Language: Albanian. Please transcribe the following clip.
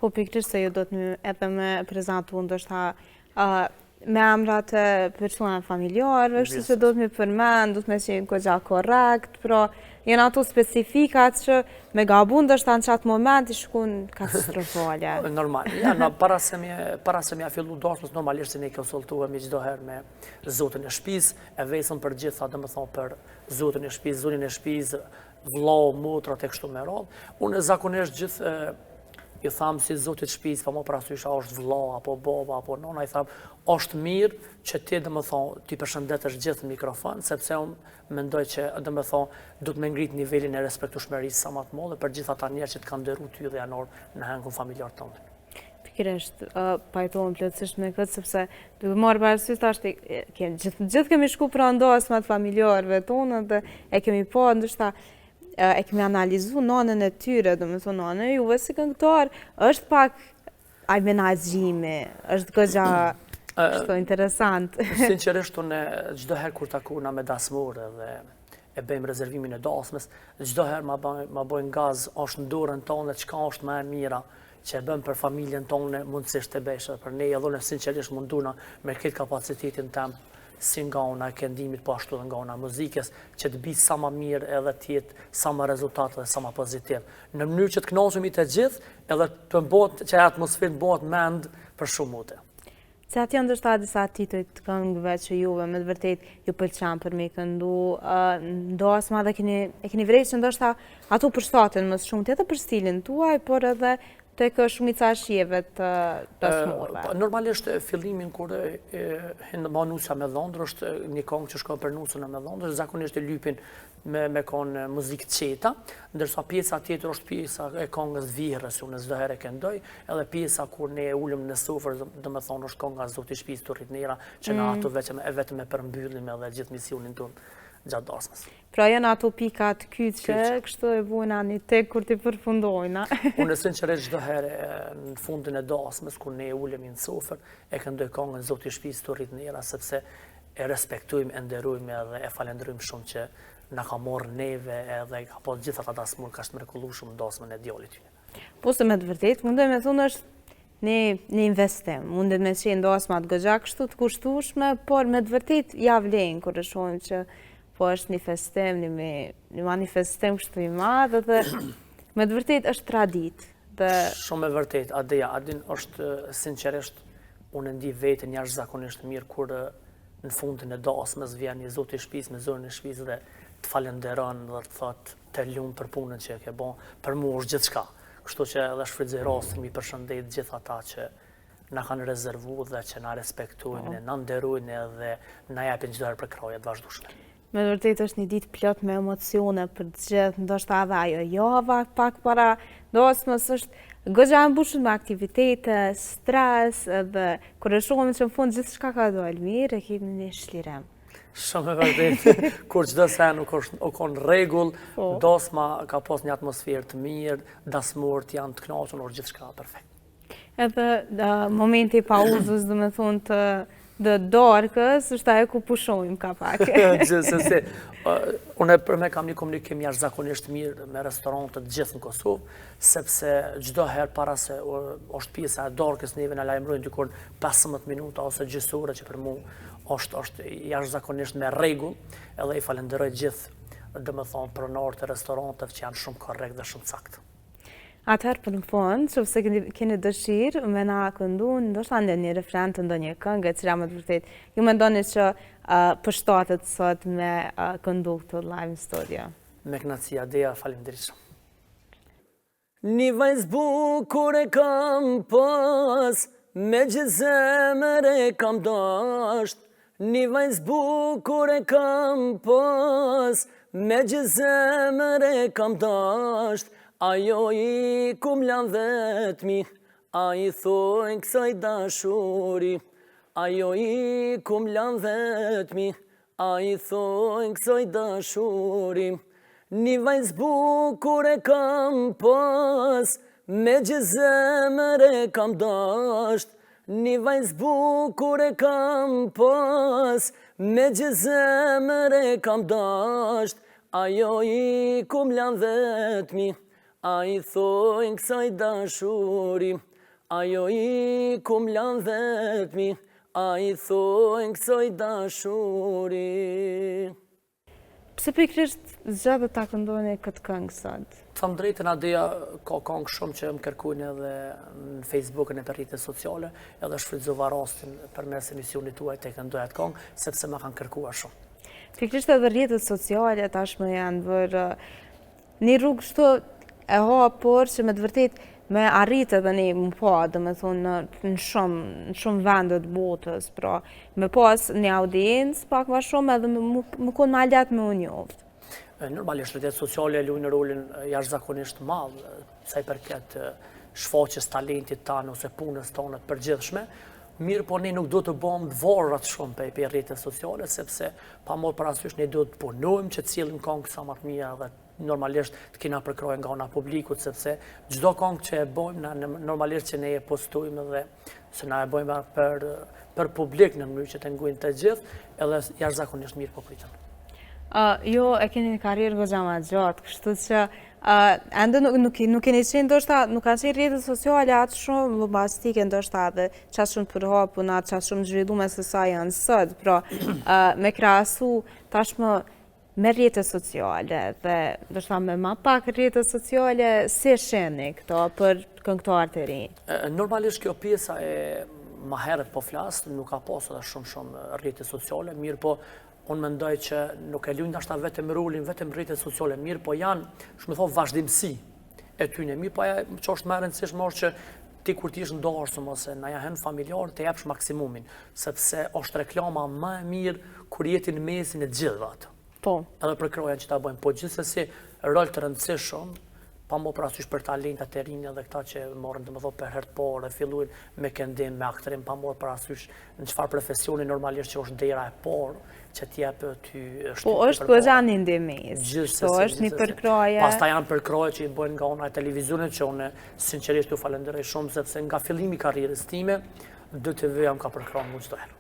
Po pikërisht se ju do të edhe me prezentu ndoshta me emrat e persona familjarëve, është se do të me përmend, do të me qenë goxha korrekt, pra janë ato specifikat që me gabu ndoshta në qatë moment i shkun katastrofale. Normal. Ja, para se mja fillu dashmës, normalisht se ne konsultuemi çdo herë me zotin e shtëpisë, e vesëm për gjitha, domethënë për zotin e shtëpisë, zonin e shtëpisë, vllau, motrat e kështu me radhë. Unë zakonisht gjithë i thamë si zotit shtëpisë, pa më parasysh a është vllau apo baba apo nona, i thamë, është mirë që ti ti përshëndetesh gjithë në mikrofon, sepse unë mendoj që du të me ngrit nivelin e respektueshmërisë sa më të madhe për gjithë ata njerëz që të kanë nderuar ty dhe janor në henkun familjar tonë. Pikërisht, pajtohem plotësisht me këtë, sepse duke marrë parasysh tash gjithë kemi shku pra ndosmat familjarëve tonë dhe e kemi pa ndoshta e kemi analizu nanën e tyre, do me thonë nanën e juve si këngëtar, është pak aj menaxhimi, është goxha kështu interesant. Sinqerisht unë çdo herë kur takuna me dasmore dhe e bëjmë rezervimin e dasmës, çdo herë ma bojnë gaz, është në dorën tonë, çka është më e mira që e bëm për familjen tonë, mundësisht e bëjshë për ne, edhe unë sinqerisht munduna me këtë kapacitetin tem si nga ona këndimit, po ashtu dhe nga ona muzikës, që të bëjë sa më mirë edhe tjetë sa më rezultate dhe sa më pozitiv. Në mënyrë që të kënaqemi të gjithë, edhe të bëhet që atmosferë bëhet mend për shumë mute. Se atë janë ndoshta disa titujt të këngëve që juve me të vërtet ju pëlqen për me këndu, ndosma dhe e keni vrejtë që ndoshta ato përshtaten më shumë tjetër për stilin tuaj, por edhe tek shumica e shijeve të dasmorëve. Normalisht fillimin kur hinë nusja me dhëndër, është një këngë që shkon për nusën me dhëndër, zakonisht e lypin me konë muzikë qeta, ndërsa pjesa tjetër është pjesa e këngës virës, unë çdo herë e këndoj, edhe pjesa kur ne ulëm në sofër, domethënë është kënga Zoti i shtëpisë Turritnera, që na ato vetëm e përmbyllim edhe gjithë misionin tonë gjatë dasmës. Pra janë ato pikat kyçe, kështu e vujna një tek kur ti përfundojna. Unë sinqerisht çdo herë në fundin e dasmës, kur ne ulemi në sofër, e këndoj këngën Zoti i shtëpisë Turritnera, sepse e respektojmë, e nderojmë edhe e falenderojmë shumë që na ka marrë neve edhe ka pas gjithë ata dasmur ka të mrekullueshëm në dasmën e djalit tyre. Po se me të vërtetë mundoj me thonë është një investim, mundet me qenë dasmat goxha kështu të kushtueshme, por me të vërtetë ja vlen kur e shohim që po është një festim, një manifestim kështu i madh dhe me të vërtetë është traditë. Shumë e vërtetë, Adin është sinqerisht unë ndi veten jashtëzakonisht mirë kur në fundin e dasmës vjen një zoti i shtëpisë me zonën e shtëpisë dhe të falenderon dhe të thotë të lumë për punën që e ke bën, për mua është gjithçka. Kështu që edhe shfrytëzoj rastin mi përshëndet gjithë ata që na kanë rezervuar dhe që na respektojnë, na nderojnë edhe na japin çdo herë për kraje të vazhdueshme. Me vërtet është një ditë plot me emocione për të gjithë, ndoshta edhe ajo java pak para dasmës është goxha e mbushur me aktivitete, stres, edhe kur e shohim që në fund gjithçka ka dalë mirë, e kemi një shlirim. Shumë e vërtetë, kur çdo sen u kon rregull, dasma ka pas një atmosferë të mirë, dasmorët janë të kënaqur, gjithçka perfekt. Edhe momenti i pauzës, domethënë të darkës, është ajo ku pushojmë ka pak. Gjithsesi, unë për me kam një komunikim jashtëzakonisht mirë me restorante të gjithë në Kosovë, sepse çdo herë para se është pjesa e darkës neve na lajmërojnë dikur 15 minuta ose gjysore që për mua është jashtëzakonisht me rregull, edhe i falenderoj gjithë domethënë pronarët e restoranteve që janë shumë korrekt dhe shumë saktë. Atëherë për në fond, që se keni dëshirë me na këndu, ndoshta një refren të ndonjë këngë, e cila më të vërtet, ju mendoni që përshtatet sot me këndu këtë live në studio? Me kënaqësi, Adeja, faleminderit shumë. Një vajzë bukur e kam pas, me gjithë zemër e kam dasht. Një vajzë bukur e kam pas, me gjithë zemër e kam dasht. Ajo i kum lan vetmi, a i thojnë kësaj dashuri. Ajo i kum lan vetmi, a i thojnë kësaj dashuri. Një vajzë bukur e kam pas, me gjithë zemër e kam dasht. Një vajzë bukur e kam pas, me gjithë zemër e kam dasht. Ajo i kum lan vetmi, a i thojnë kësaj dashuri. Ajo i kum lan vetmi, a i thojnë kësoj dashuri. Pse pikrisht zgjatë ta këndoni këtë këngë sot? Thëmë drejtën, Adeja ka këngë shumë që më kërkujnë edhe në Facebookën e për rrjetet sociale, edhe shfrytëzova rastin përmes emisionit tuaj të këndoja të këngë, sepse më kanë kërkuar shumë. Pikrisht edhe rrjetet sociale tashmë janë bërë një rrugë shto e hapur që me të vërtet me arritë edhe një më pa, dhe me thonë në shumë vendet botës, pra me pas një audiencë pak ma shumë edhe më konë ma letë me unjovët. Normalisht, rrjetet sociale luajnë rolin jashtëzakonisht madh, sa i përket shfaqjes talentit tanë ose punës tonë të përgjithshme, mirë po ne nuk do të bëjmë të varrat shumë për rrjetet sociale, sepse pa marrë parasysh ne do të punojmë që të cilin këngë sa më të mira dhe normalisht të kena përkrojnë nga ana publikut, sepse çdo këngë që e bëjmë, normalisht që ne e postojmë dhe se na e bëjmë për publik në mënyrë që të ngujnë të gjithë, edhe jashtëzakonisht mirë po pritëm. Jo, e keni një karrierë goxha ma gjatë, kështu që ende nuk keni qenë ndoshta, nuk kanë qenë rrjetet sociale atë shumë bombastike ndoshta dhe qatë shumë të përhapuna, qatë shumë zhvillume se sa janë sot, pra me krahasu tashmë me rrjetet sociale dhe ndoshta me ma pak rrjetet sociale, si sheni këto për këngëtarët e rinj? Normalisht kjo pjesa e ma herët po flasë, nuk ka pasur edhe shumë rrjetet sociale, mirë po unë mendoj që nuk e luajnë ndoshta vetëm rolin, vetëm rrjetet sociale, mirë po janë, shumë thon vazhdimsi e tyne, mirë po ajo që është më e rëndësishme është që ti kur ti je ndarësëm ose na jahen familjar të japsh maksimumin, sepse është reklama më e mirë kur jeti në mesin e të gjithëve ato. Po. Edhe për krojen që ta bëjmë, po gjithsesi rol të rëndësishëm, pa më parasysh për talentat e rinj edhe këta që morën domethënë për herë të parë, fillojnë me këndim, me aktrim, pa më parasysh në çfarë profesioni normalisht që është dera e parë që t'jep ty është. Po është goxha një ndimis. Gjithsesi. Po është një përkroje. Pastaj janë përkroje që i bëjnë nga ana e televizionit që unë sinqerisht ju falenderoj shumë sepse nga fillimi i karrierës time DTV jam ka përkrahur më çdo herë.